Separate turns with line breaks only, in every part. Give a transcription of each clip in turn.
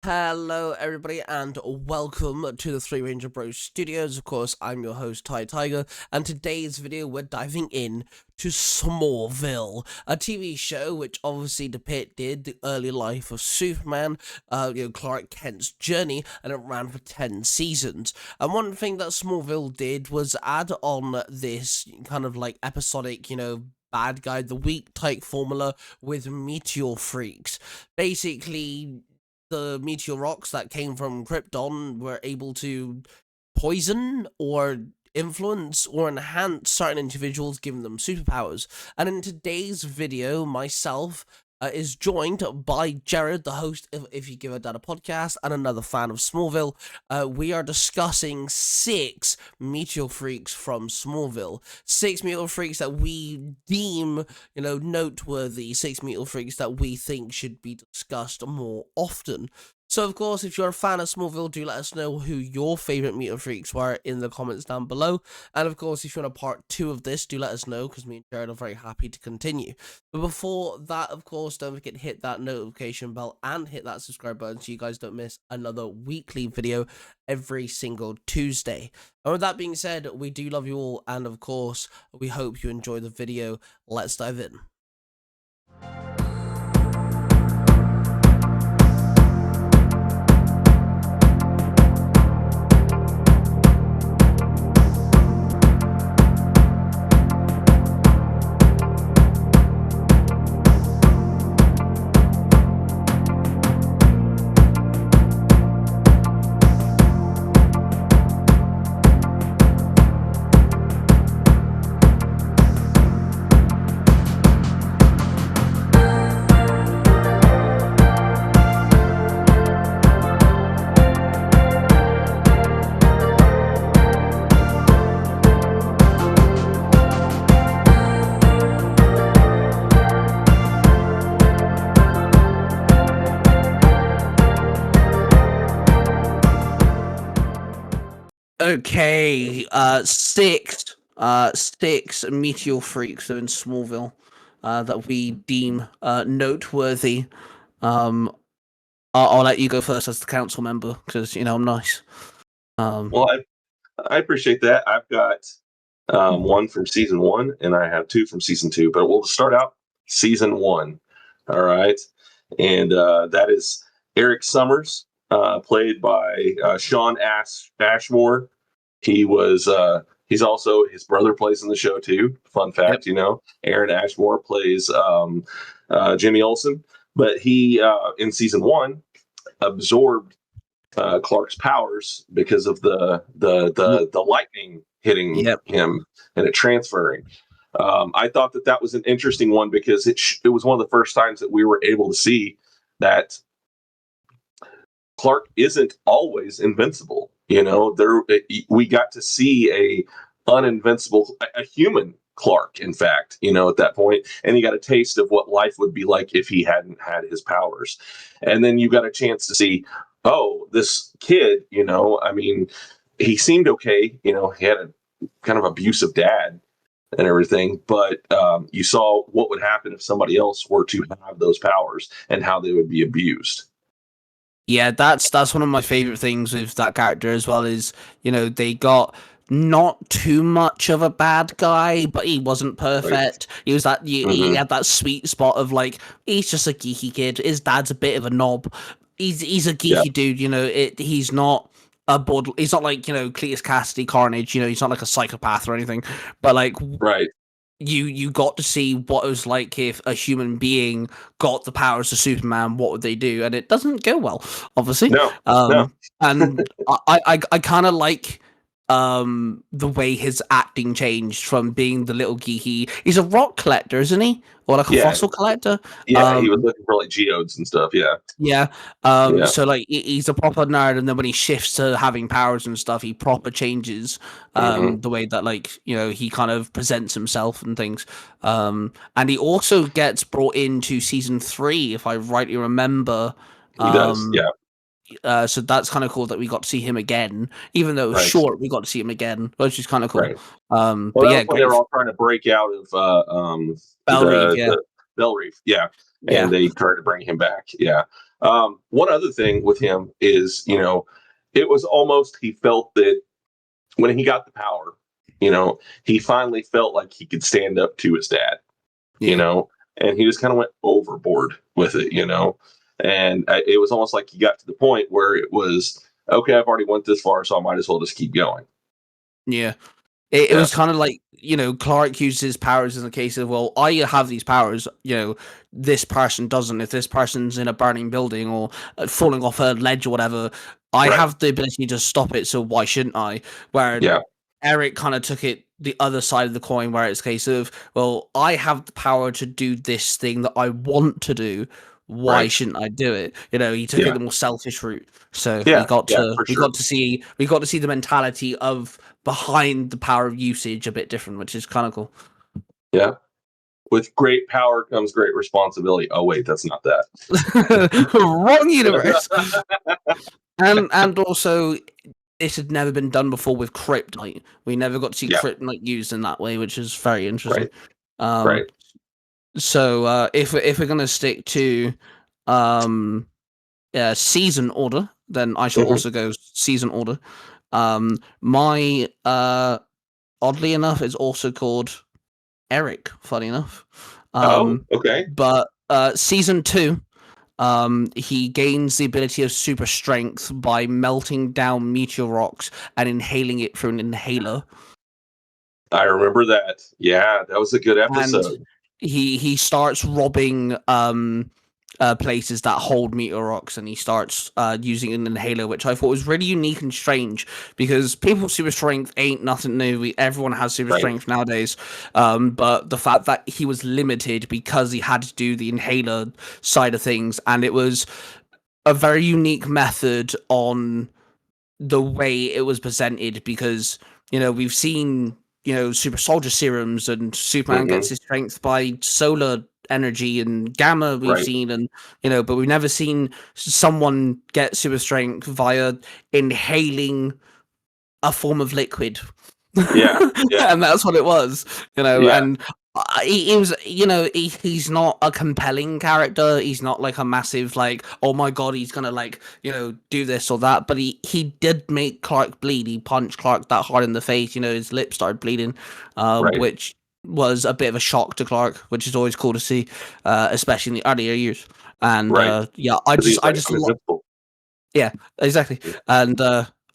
Hello, everybody, and welcome to the Three Ranger Bros Studios. Of course, I'm your host, Tai Tiger, and today's video we're diving in to Smallville, a TV show which obviously depicted the early life of Superman, Clark Kent's journey, and it ran for 10 seasons. And one thing that Smallville did was add on this kind of like episodic, bad guy of the week type formula with Meteor freaks. Basically, the meteor rocks that came from Krypton were able to poison or influence or enhance certain individuals, giving them superpowers. And in today's video, myself is joined by Jared, the host of If You Give a Dad a Podcast, and another fan of Smallville. We are discussing 6 Meteor Freaks from Smallville. 6 Meteor Freaks that we deem, noteworthy. 6 Meteor Freaks that we think should be discussed more often. So, of course, if you're a fan of Smallville, do let us know who your favourite Meteor Freaks were in the comments down below. And, of course, if you want a part 2 of this, do let us know, because me and Jared are very happy to continue. But before that, of course, don't forget to hit that notification bell and hit that subscribe button so you guys don't miss another weekly video every single Tuesday. And with that being said, we do love you all, and, of course, we hope you enjoy the video. Let's dive in. Okay, six Meteor Freaks are in Smallville that we deem noteworthy. I'll let you go first as the council member, because I'm nice.
Well, I appreciate that. I've got one from season 1, and I have 2 from season 2. But we'll start out season 1. All right, and that is Eric Summers, played by Sean Ashmore. He's also, his brother plays in the show too. Fun fact,
Yep.
Aaron Ashmore plays Jimmy Olsen, but he in season 1 absorbed Clark's powers because of the lightning hitting him and it transferring. I thought that was an interesting one because it was one of the first times that we were able to see that Clark isn't always invincible. We got to see a human Clark, in fact, at that point, and he got a taste of what life would be like if he hadn't had his powers. And then you got a chance to see, oh, this kid, he seemed okay. He had a kind of abusive dad and everything, but you saw what would happen if somebody else were to have those powers and how they would be abused.
Yeah, that's one of my favorite things with that character as well is, they got not too much of a bad guy, but he wasn't perfect. Right. He was that he had that sweet spot of like, he's just a geeky kid. His dad's a bit of a knob. He's a geeky dude, he's not a he's not like, Cletus Cassidy, Carnage, he's not like a psychopath or anything. But like,
right.
You got to see what it was like if a human being got the powers of Superman. What would they do? And it doesn't go well, obviously.
No.
And I kind of like the way his acting changed from being the little geeky. He's a rock collector, isn't he? Or like a fossil collector?
Yeah, he was looking for like geodes and stuff,
Yeah. So like he's a proper nerd, and then when he shifts to having powers and stuff, he proper changes the way that like, he kind of presents himself and things. And he also gets brought into season 3, if I rightly remember.
He does, yeah.
So that's kind of cool that we got to see him again, even though it was short. We got to see him again, which is kind of cool.
Right.
But yeah,
they were all trying to break out of
Bell Reef,
Bell Reef, and they tried to bring him back. Yeah, One other thing with him is, it was almost he felt that when he got the power, he finally felt like he could stand up to his dad,
Yeah.
and he just kind of went overboard with it. And it was almost like he got to the point where it was, okay, I've already went this far, so I might as well just keep going.
Yeah. It
Yeah,
was kind of like, Clark used his powers in the case of, well, I have these powers, this person doesn't. If this person's in a burning building or falling off a ledge or whatever, I
right.
have the ability to stop it, so why shouldn't I? Where
Yeah,
Eric kind of took it the other side of the coin, where it's a case of, well, I have the power to do this thing that I want to do. Why
right.
shouldn't I do it? He took it
Yeah,
the more selfish route. So we
yeah,
got
yeah,
to
for
we
sure.
got to see we got to see the mentality of behind the power of usage a bit different, which is kind of cool.
Yeah. With great power comes great responsibility. Oh, wait, that's not that.
Wrong universe. And also, this had never been done before with kryptonite. We never got to see
Yeah,
kryptonite used in that way, which is very interesting.
right,
Um,
right.
so if we're gonna stick to um season order, then I shall
Hmm.
also go season order. My oddly enough is also called Eric, funny enough.
Oh, okay.
But season 2, he gains the ability of super strength by melting down meteor rocks and inhaling it through an inhaler.
I remember that. Yeah, that was a good
And
episode.
he starts robbing places that hold meteor rocks, and he starts using an inhaler, which I thought was really unique and strange because people with super strength ain't nothing new. Everyone has super
Right,
strength nowadays, but the fact that he was limited because he had to do the inhaler side of things, and it was a very unique method on the way it was presented because we've seen super soldier serums, and Superman
hmm,
gets his strength by solar energy, and gamma we've
right.
seen, and but we've never seen someone get super strength via inhaling a form of liquid.
Yeah, yeah,
And that's what it was,
yeah,
and he was, he's not a compelling character. He's not like a massive, like, oh my god, he's gonna, like, do this or that. But he did make Clark bleed. He punched Clark that hard in the face. His lip started bleeding,
right,
which was a bit of a shock to Clark, which is always cool to see, especially in the earlier years. And
right.
yeah,
Because he's
I
like,
just
I'm invincible.
yeah, exactly.
Yeah,
And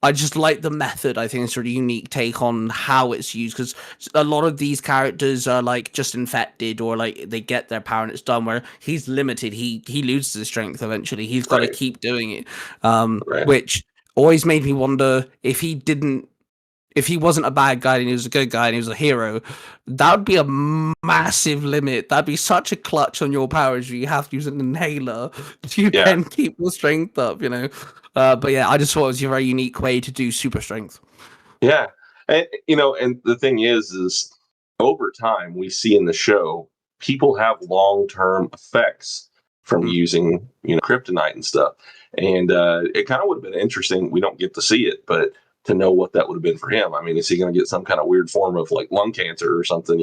I just like the method. I think it's a really unique take on how it's used because a lot of these characters are like just infected or like they get their power and it's done. Where he's limited, he loses his strength eventually. He's got to
right,
keep doing it,
right.
which always made me wonder if he wasn't a bad guy and he was a good guy and he was a hero, that would be a massive limit. That'd be such a clutch on your powers. You have to use an inhaler to
Yeah,
then keep your strength up. But yeah, I just thought it was a very unique way to do super strength.
yeah. And the thing is over time we see in the show people have long term effects from
Mm.
using kryptonite and stuff, and it kind of would have been interesting. We don't get to see it, but to know what that would have been for him. I mean, is he going to get some kind of weird form of like lung cancer or something?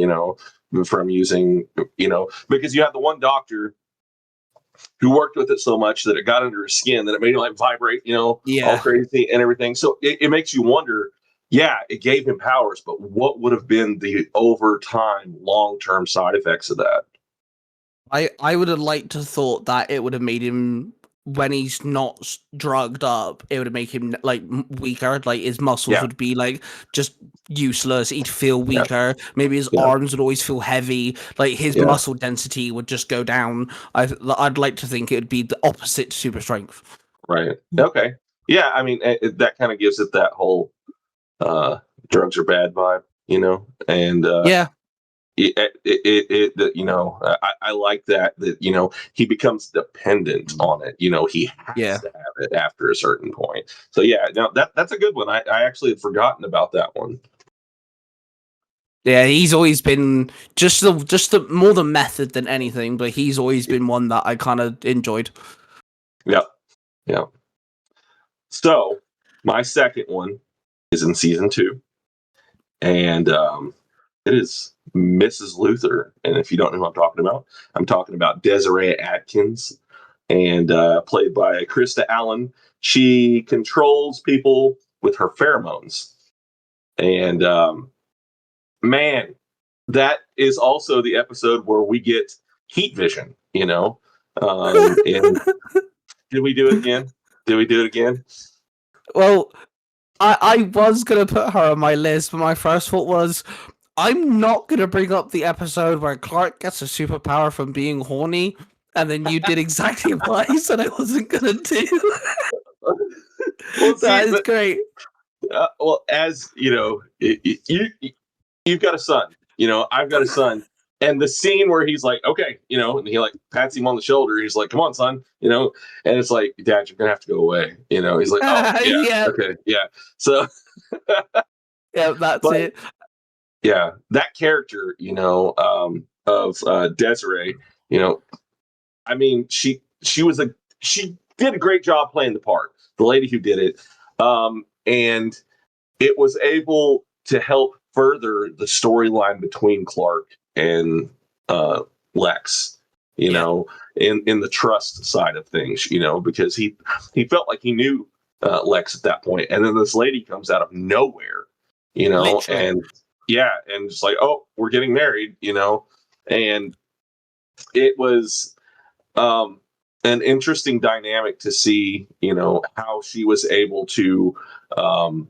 From using because you have the one doctor who worked with it so much that it got under his skin that it made him like vibrate, all
Yeah.
crazy and everything. So it makes you wonder. Yeah, it gave him powers, but what would have been the over time long term side effects of that?
I would have liked to thought that it would have made him when he's not drugged up, it would make him like weaker. Like his muscles
Yeah,
would be like just useless. He'd feel
yeah,
weaker. Maybe his
yeah,
arms would always feel heavy. Like his
yeah.
muscle density would just go down. I'd like to think it would be the opposite to super strength.
Right. Okay. Yeah. I mean, that kind of gives it that whole uh, drugs are bad vibe, and
Yeah,
I like that he becomes dependent on it. He has
yeah.
to have it after a certain point. So yeah, no, that's a good one. I actually had forgotten about that one.
Yeah, he's always been just the more the method than anything, but he's always been one that I kind of enjoyed.
Yeah, yeah. So my second one is in season 2, and it is Mrs. Luther. And if you don't know who I'm talking about Desiree Atkins. and played by Krista Allen. She controls people with her pheromones. And man, that is also the episode where we get heat vision, you know? And did we do it again? Did we do it again?
Well, I was gonna put her on my list, but my first thought was I'm not gonna bring up the episode where Clark gets a superpower from being horny, and then you did exactly what I said I wasn't gonna do.
Well, see,
That is great.
well, as you know, you've got a son. You know, I've got a son. And the scene where he's like, okay, you know, and he like pats him on the shoulder. He's like, come on, son, you know, and it's like, Dad, you're gonna have to go away. You know, he's like, oh yeah,
Yeah,
okay, yeah. So
yeah, that's
but
it.
yeah, that character, you know, of Desiree, you know, I mean, she did a great job playing the part, the lady who did it, and it was able to help further the storyline between Clark and Lex. You
Yeah,
know, in the trust side of things, you know, because he felt like he knew Lex at that point, and then this lady comes out of nowhere, you know,
literally.
and yeah, and just like, oh, we're getting married, you know, and it was an interesting dynamic to see, you know, how she was able to um,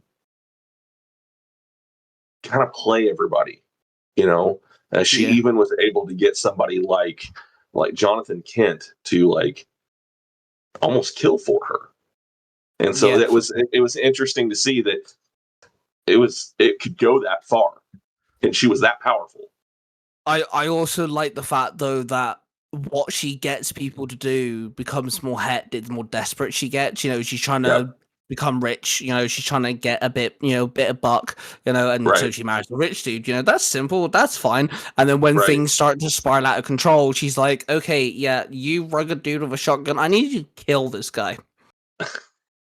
kind of play everybody, you know. She
Yeah,
even was able to get somebody like Jonathan Kent to like almost kill for her, and so
yeah.
it was interesting to see that it could go that far, and she was that powerful.
I also like the fact though that what she gets people to do becomes more hectic the more desperate she gets. You know, she's trying
Yep.
to become rich, you know, she's trying to get a bit, you know, bit of buck, you know, and so
Right.
she marries the rich dude, you know, that's simple, that's fine. And then when
Right.
things start to spiral out of control, she's like, okay, yeah, you rugged dude with a shotgun, I need you to kill this guy.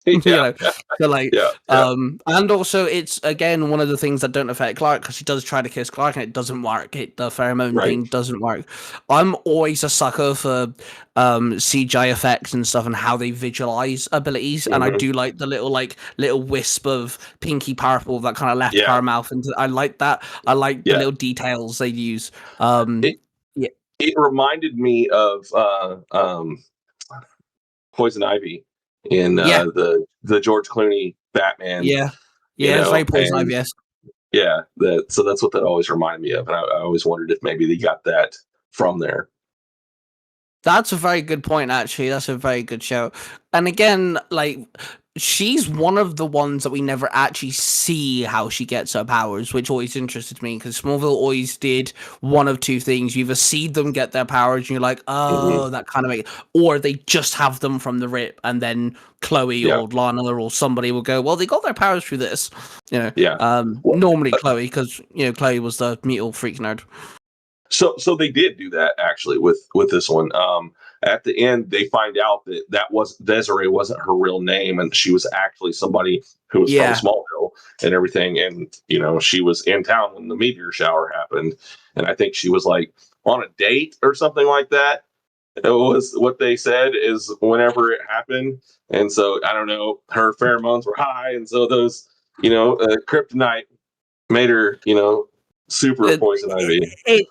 You
Yeah.
know, so like,
Yeah. Yeah.
and also it's again one of the things that don't affect Clark because she does try to kiss Clark and it doesn't work. The pheromone
Right.
thing doesn't work. I'm always a sucker for CGI effects and stuff and how they visualize abilities, and I
Hmm.
do like the little wisp of pinky purple that kind of left
Yeah.
her mouth, and I like that. I like the
Yeah.
little details they use. Um,
It
yeah,
it reminded me of Poison Ivy in
yeah,
the George Clooney Batman,
yeah,
you
yeah. It's very
know,
poison ivy.
and yeah, that's what that always reminded me of, and I always wondered if maybe they got that from there.
That's a very good point, actually. That's a very good show. And again, like, she's one of the ones that we never actually see how she gets her powers, which always interested me because Smallville always did one of two things. You either see them get their powers and you're like,
Hmm.
oh, that kind of makes, or they just have them from the rip, and then Chloe
Yeah,
or Lana or somebody will go, well, they got their powers through this. You know,
yeah. Well,
normally Chloe, because, you know, Chloe was the Meteor freak nerd.
so they did do that actually with this one. At the end, they find out that was Desiree wasn't her real name, and she was actually somebody who was from
Yeah.
Smallville and everything. And you know, she was in town when the meteor shower happened, and I think she was like on a date or something like that. It was what they said is whenever it happened, and so I don't know. Her pheromones were high, and so those kryptonite made her super
It
poison ivy.
it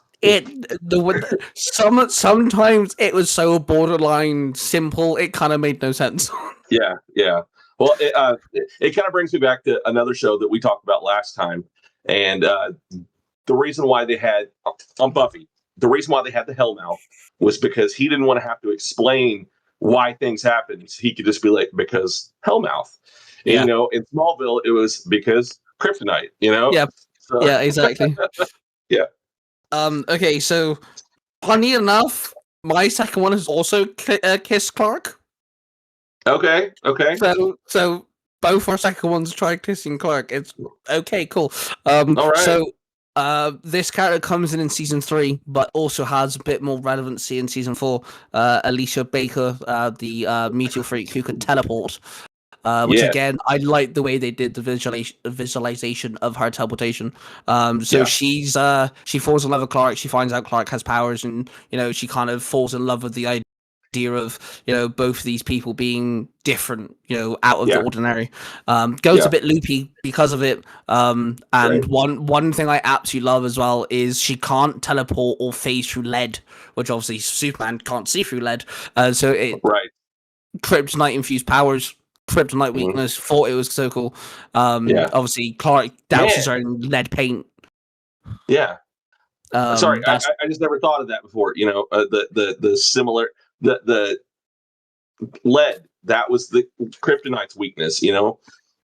sometimes it was so borderline simple it kind of made no sense.
Yeah, yeah. Well, it kind of brings me back to another show that we talked about last time, and the reason why they had on Buffy, the reason why they had the Hellmouth was because he didn't want to have to explain why things happened. He could just be like, because Hellmouth. And,
Yeah.
in Smallville, it was because kryptonite. You know,
Yeah.
so
Yeah, exactly.
yeah.
Okay, so funny enough, my second one is also Kiss Clark.
Okay, okay,
So both our second ones try kissing Clark. It's okay, cool.
all right.
So this character comes in season 3, but also has a bit more relevancy in season 4. Alicia Baker, the Meteor freak who could teleport. Which
Yeah,
again, I like the way they did the visualization of her teleportation. So
yeah,
she falls in love with Clark. She finds out Clark has powers, and you know she kind of falls in love with the idea. idea of, both of these people being different, out of the
Yeah.
ordinary. Goes a bit loopy because of it. And
Right.
one thing I absolutely love as well is she can't teleport or phase through lead, which obviously Superman can't see through lead. So it
Right.
kryptonite infused powers, kryptonite
Mhm.
weakness. Thought it was so cool.
Yeah.
Obviously Clark douses
Man.
her in lead paint.
Yeah. Sorry,
That's
I just never thought of that before. The similar the lead, that was the kryptonite's weakness.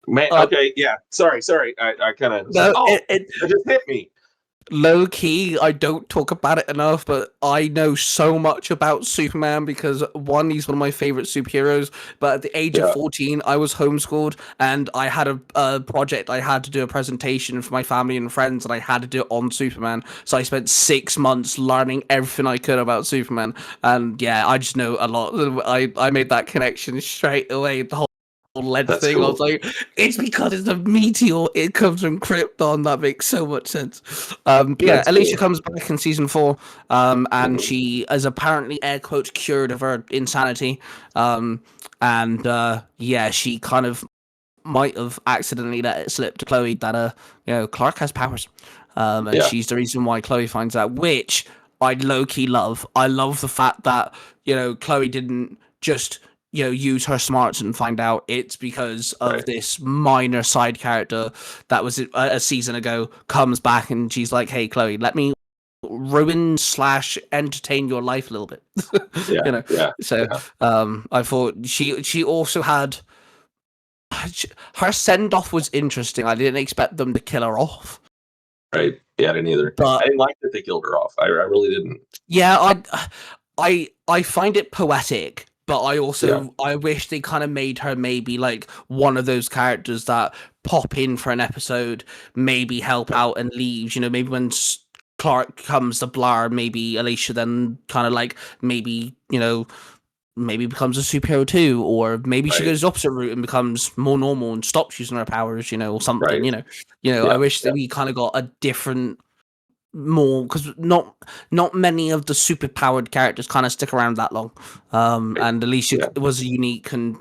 Man.
uh,
Okay. Yeah. Sorry. I kind of was like,
no,
oh, it just hit me.
low key, I don't talk about it enough, but I know so much about Superman because one, he's one of my favorite superheroes. But at the age of
Yeah.
14, I was homeschooled and I had a project. I had to do a presentation for my family and friends, and I had to do it on Superman. So I spent 6 months learning everything I could about Superman. And yeah, I just know a lot. I made that connection straight away. The whole lead
That's
thing. I
cool.
was like, it's because it's a meteor. It comes from Krypton. That makes so much sense. But yeah,
That's
Alicia
cool.
comes back in season 4, and
Mhm.
she is apparently air quotes cured of her insanity. And yeah, she kind of might have accidentally let it slip to Chloe that Clark has powers. And
Yeah.
she's the reason why Chloe finds out, which I low key love. I love the fact that Chloe didn't just use her smarts and find out. It's because of
Right.
this minor side character that was a season ago comes back, and she's like, "Hey, Chloe, let me ruin / entertain your life a little bit."
Yeah. Yeah.
So
Yeah.
I thought she also had her send off was interesting. I didn't expect them to kill her off,
Right. Yeah. I didn't either. I
but
didn't like that they killed her off. I really didn't.
yeah, I find it poetic, but I
Yeah.
also I wish they kind of made her maybe like one of those characters that pop in for an episode, maybe help out and leaves. Maybe when Clark comes to Blar, maybe Alicia then kind of like maybe becomes a superhero too, or maybe she
Right.
goes the opposite route and becomes more normal and stops using her powers, or something.
Right.
I
Yeah.
wish
Yeah.
that we kind of got a different more because not many of the super powered characters kind of stick around that long.
Right.
And Alicia
Yeah.
was unique, and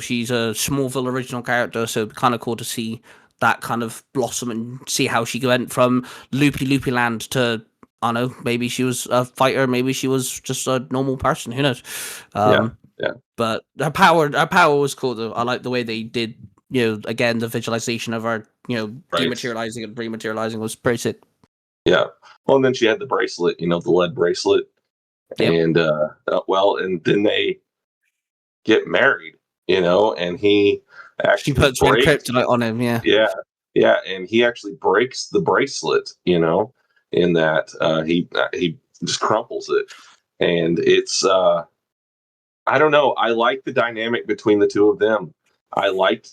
she's a Smallville original character, so kind of cool to see that kind of blossom and see how she went from loopy land to, I don't know, maybe she was a fighter, maybe she was just a normal person, who knows.
Yeah. Yeah.
But her power was cool though. I like the way they did, again, the visualization of her,
Right.
dematerializing and rematerializing was pretty sick.
Yeah. Well, and then she had the bracelet, the lead bracelet,
Yep.
and and then they get married, and he
She
actually
puts red
breaks.
kryptonite on him, yeah.
Yeah. Yeah, and he actually breaks the bracelet, in that he just crumples it, and it's I don't know. I like the dynamic between the two of them. I liked,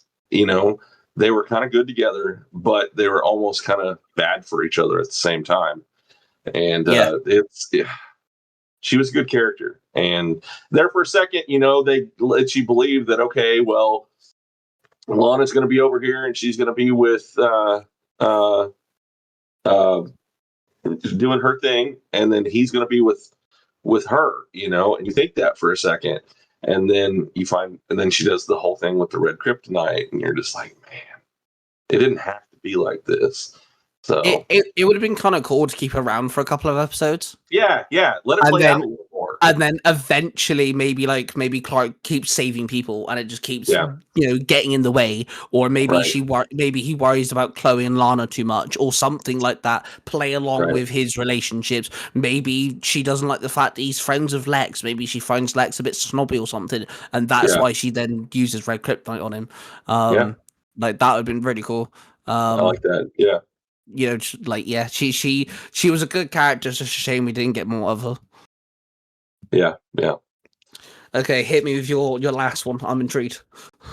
they were kind of good together, but they were almost kind of bad for each other at the same time. And
Yeah.
she was a good character. And there for a second, they let you believe that, okay, well, Lana's going to be over here and she's going to be with uh, doing her thing, and then he's going to be with her, and you think that for a second, and then and then she does the whole thing with the red kryptonite, and you're just like, man, it didn't have to be like this. So
It would have been kind of cool to keep around for a couple of episodes.
yeah, let it
And
play
then
out a little more.
And then eventually, maybe Clark keeps saving people, and it just keeps getting in the way, or maybe
Right.
maybe he worries about Chloe and Lana too much, or something like that. Play along
Right.
with his relationships. Maybe she doesn't like the fact that he's friends with Lex. Maybe she finds Lex a bit snobby or something, and that's
Yeah.
why she then uses red kryptonite on him.
Yeah.
Like that would have been really cool.
I like that. Yeah.
She was a good character. It's just a shame we didn't get more of her.
Yeah.
Okay, hit me with your last one. I'm intrigued.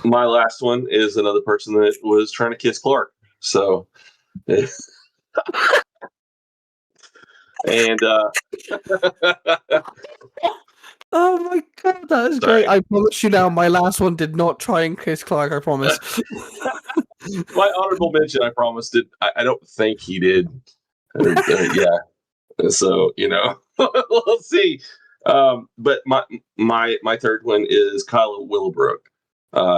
My last one is another person that was trying to kiss Clark. So, and
Oh my god, that is
Sorry.
great. I promise you now, my last one did not try and kiss Clark, I promise.
my honorable mention, I promised it. I don't think he did. Yeah. So, we'll see. But my third one is Kyla Willowbrook.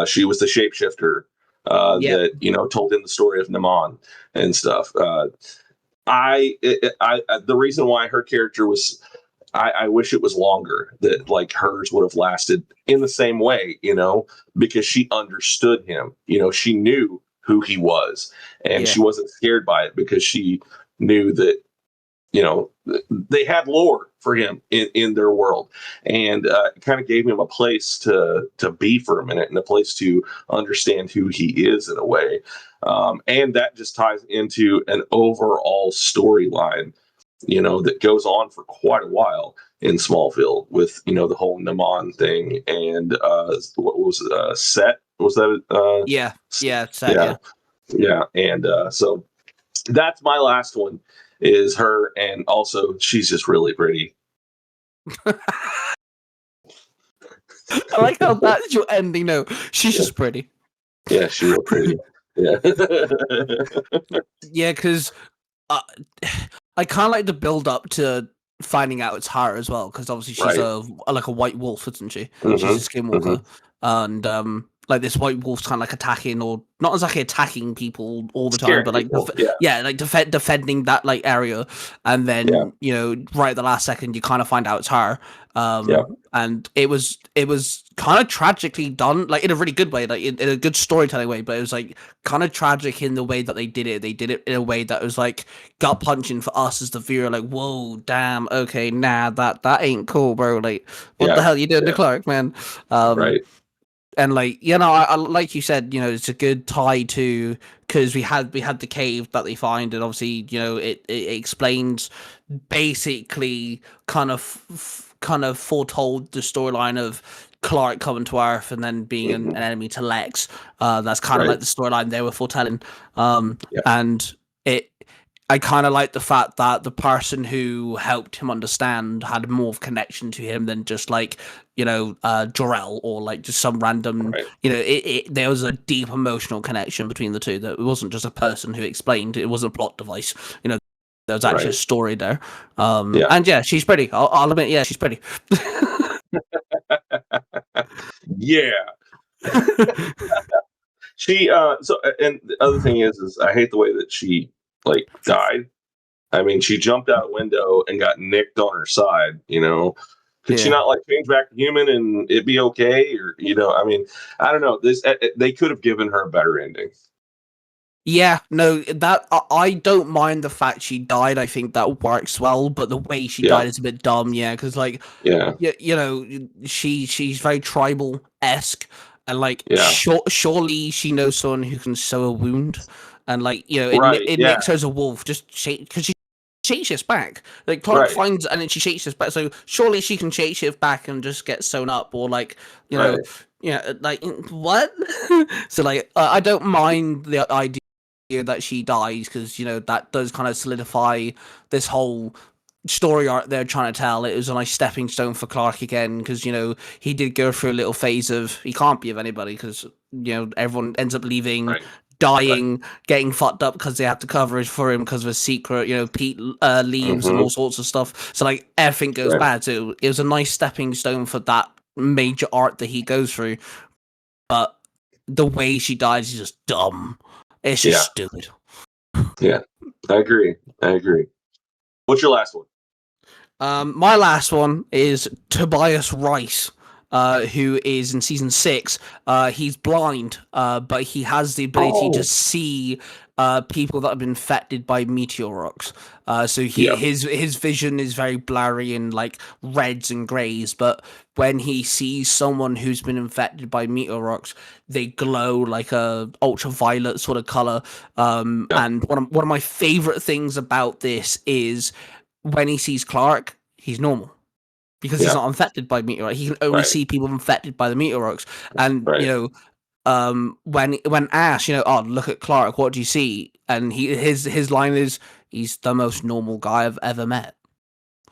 She was the shapeshifter
Yep.
that told him the story of Naman and stuff. The reason why her character was, I wish it was longer. That like hers would have lasted in the same way, because she understood him. She knew who he was, and
Yeah.
she wasn't scared by it because she knew that they had lore for him in their world, and it kind of gave him a place to be for a minute and a place to understand who he is in a way. And that just ties into an overall storyline, that goes on for quite a while in Smallville with, the whole Naman thing and what was Set? Was that
Yeah. Yeah. It's sad,
yeah, yeah. And so that's my last one is her, and also she's just really pretty.
I like how that's your ending note. She's just pretty.
Yeah, she's real pretty. Yeah.
Yeah, because I kind of like the build up to finding out it's her as well, because obviously she's
Right.
like a white wolf, isn't she? She's a
Mm-hmm.
skinwalker, and like this white wolf's kind of like attacking, or not exactly attacking people all the time,
Scaring
but like
people. Yeah.
like defending that like area, and then right at the last second you kind of find out it's her.
Yeah.
And it was kind of tragically done, like in a really good way, like in a good storytelling way, but it was like kind of tragic in the way that they did it. They did it in a way that was like gut punching for us as the viewer, like, whoa, damn, okay, nah, that ain't cool, bro. Like, what the hell you doing to Clark, man?
Right.
And like, I like you said, it's a good tie to, because we had the cave that they find, and obviously, it explains basically kind of foretold the storyline of Clark coming to Earth and then being an enemy to Lex. That's kind of like the storyline they were foretelling. And I kind of like the fact that the person who helped him understand had more of a connection to him than just like, Jor-El or like just some random, there was a deep emotional connection between the two, that it wasn't just a person who explained, it wasn't a plot device, there was actually a story there. And yeah, she's pretty. I'll admit, yeah, she's pretty.
Yeah. She and the other thing is I hate the way that she like died. I mean, she jumped out a window and got nicked on her side, Could she not like change back to human and it'd be okay? Or, I mean, I don't know. They could have given her a better ending.
Yeah, no, that I don't mind the fact she died. I think that works well, but the way she died is a bit dumb. Yeah, because like, she's very tribal-esque, and like, surely she knows someone who can sew a wound, and like, it makes her as a wolf just because she shapeshifts back. Like Clark finds, and then she shapeshifts back. So surely she can shapeshift back and just get sewn up, or like, like what? So like, I don't mind the idea that she dies, because that does kind of solidify this whole story arc they're trying to tell. It was a nice stepping stone for Clark again, because he did go through a little phase of he can't be of anybody, because everyone ends up leaving, dying, getting fucked up because they have to cover it for him because of a secret. Pete leaves and all sorts of stuff. So like everything goes bad. So it was a nice stepping stone for that major arc that he goes through. But the way she dies is just dumb. It's just stupid.
Yeah, I agree. What's your last one?
My last one is Tobias Rice, who is in season 6. He's blind, but he has the ability to see people that have been infected by meteor rocks. So his vision is very blurry and like reds and greys, but when he sees someone who's been infected by meteor rocks, they glow like a ultraviolet sort of color. And one of my favorite things about this is when he sees Clark, he's normal, because he's not infected by meteor. He can only see people infected by the meteor rocks. And when asked, oh, look at Clark, what do you see? And his line is, he's the most normal guy I've ever met.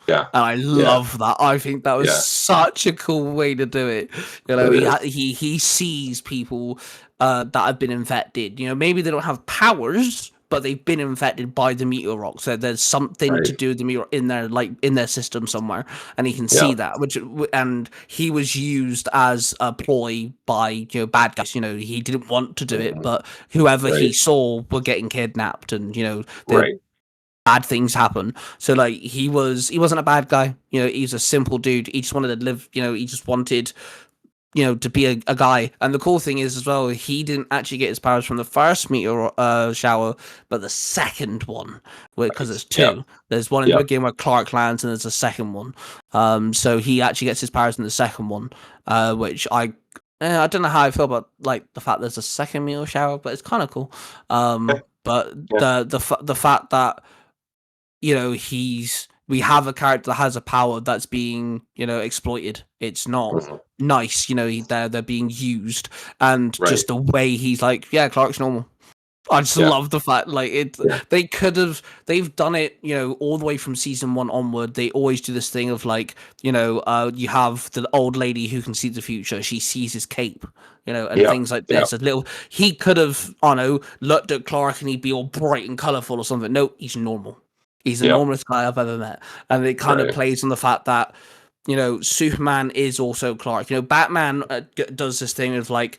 Yeah,
and I love that. I think that was such a cool way to do it. He sees people that have been infected. Maybe they don't have powers, but they've been infected by the meteor rock. So there's something to do with the meteor in their system somewhere, and he can see that. And he was used as a ploy by bad guys. He didn't want to do it, but whoever he saw were getting kidnapped, and bad things happen. So like he wasn't a bad guy. He's a simple dude. He just wanted to live. He just wanted to be a guy. And the cool thing is as well, he didn't actually get his powers from the first meteor shower, but the second one, because there's two. There's one in the beginning where Clark lands, and there's a second one. So he actually gets his powers in the second one, which I don't know how I feel about like the fact there's a second meteor shower, but it's kind of cool. But the fact that we have a character that has a power that's being exploited. It's not nice. They're being used, and just the way he's like, yeah, Clark's normal. I just love the fact they've done it all the way from season 1 onward. They always do this thing of like you have the old lady who can see the future. She sees his cape, and things like this. He could have looked at Clark and he'd be all bright and colorful or something. No, he's normal. He's the normalest guy I've ever met. And it kind of plays on the fact that, Superman is also Clark. Batman does this thing of like,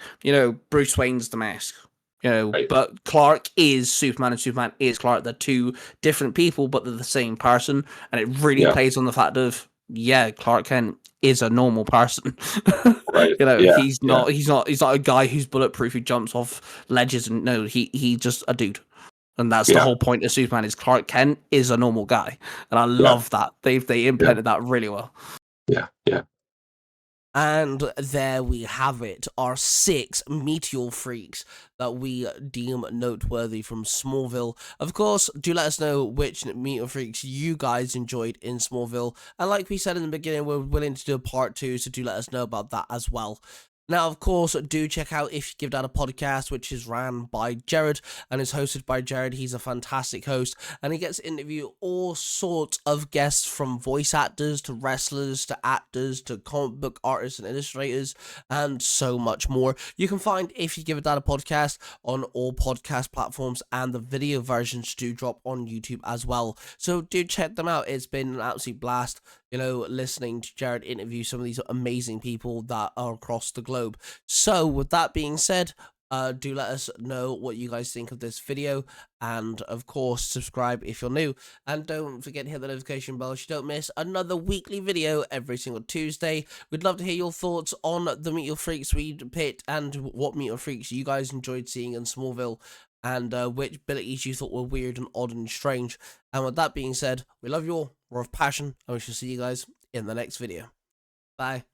Bruce Wayne's the mask. But Clark is Superman and Superman is Clark. They're two different people, but they're the same person. And it really plays on the fact of, Clark Kent is a normal person. He's not a guy who's bulletproof who jumps off ledges, and no, he's just a dude. And that's the whole point of Superman is Clark Kent is a normal guy. And I love that. They implemented that really well.
Yeah.
And there we have it, our 6 Meteor freaks that we deem noteworthy from Smallville. Of course, do let us know which Meteor freaks you guys enjoyed in Smallville. And like we said in the beginning, we're willing to do a part 2, so do let us know about that as well. Now, of course, do check out If You Give That a Podcast, which is ran by Jared and is hosted by Jared. He's a fantastic host, and he gets to interview all sorts of guests, from voice actors to wrestlers to actors to comic book artists and illustrators, and so much more. You can find If You Give That a Podcast on all podcast platforms, and the video versions do drop on YouTube as well. So do check them out. It's been an absolute blast, listening to Jared interview some of these amazing people that are across the globe. So with that being said, do let us know what you guys think of this video, and of course subscribe if you're new, and don't forget to hit the notification bell so you don't miss another weekly video every single Tuesday. We'd love to hear your thoughts on the Meteor Freaks we picked, and what Meteor Freaks you guys enjoyed seeing in Smallville, and which abilities you thought were weird and odd and strange. And with that being said, we love you all, we're of passion, and we shall see you guys in the next video. Bye.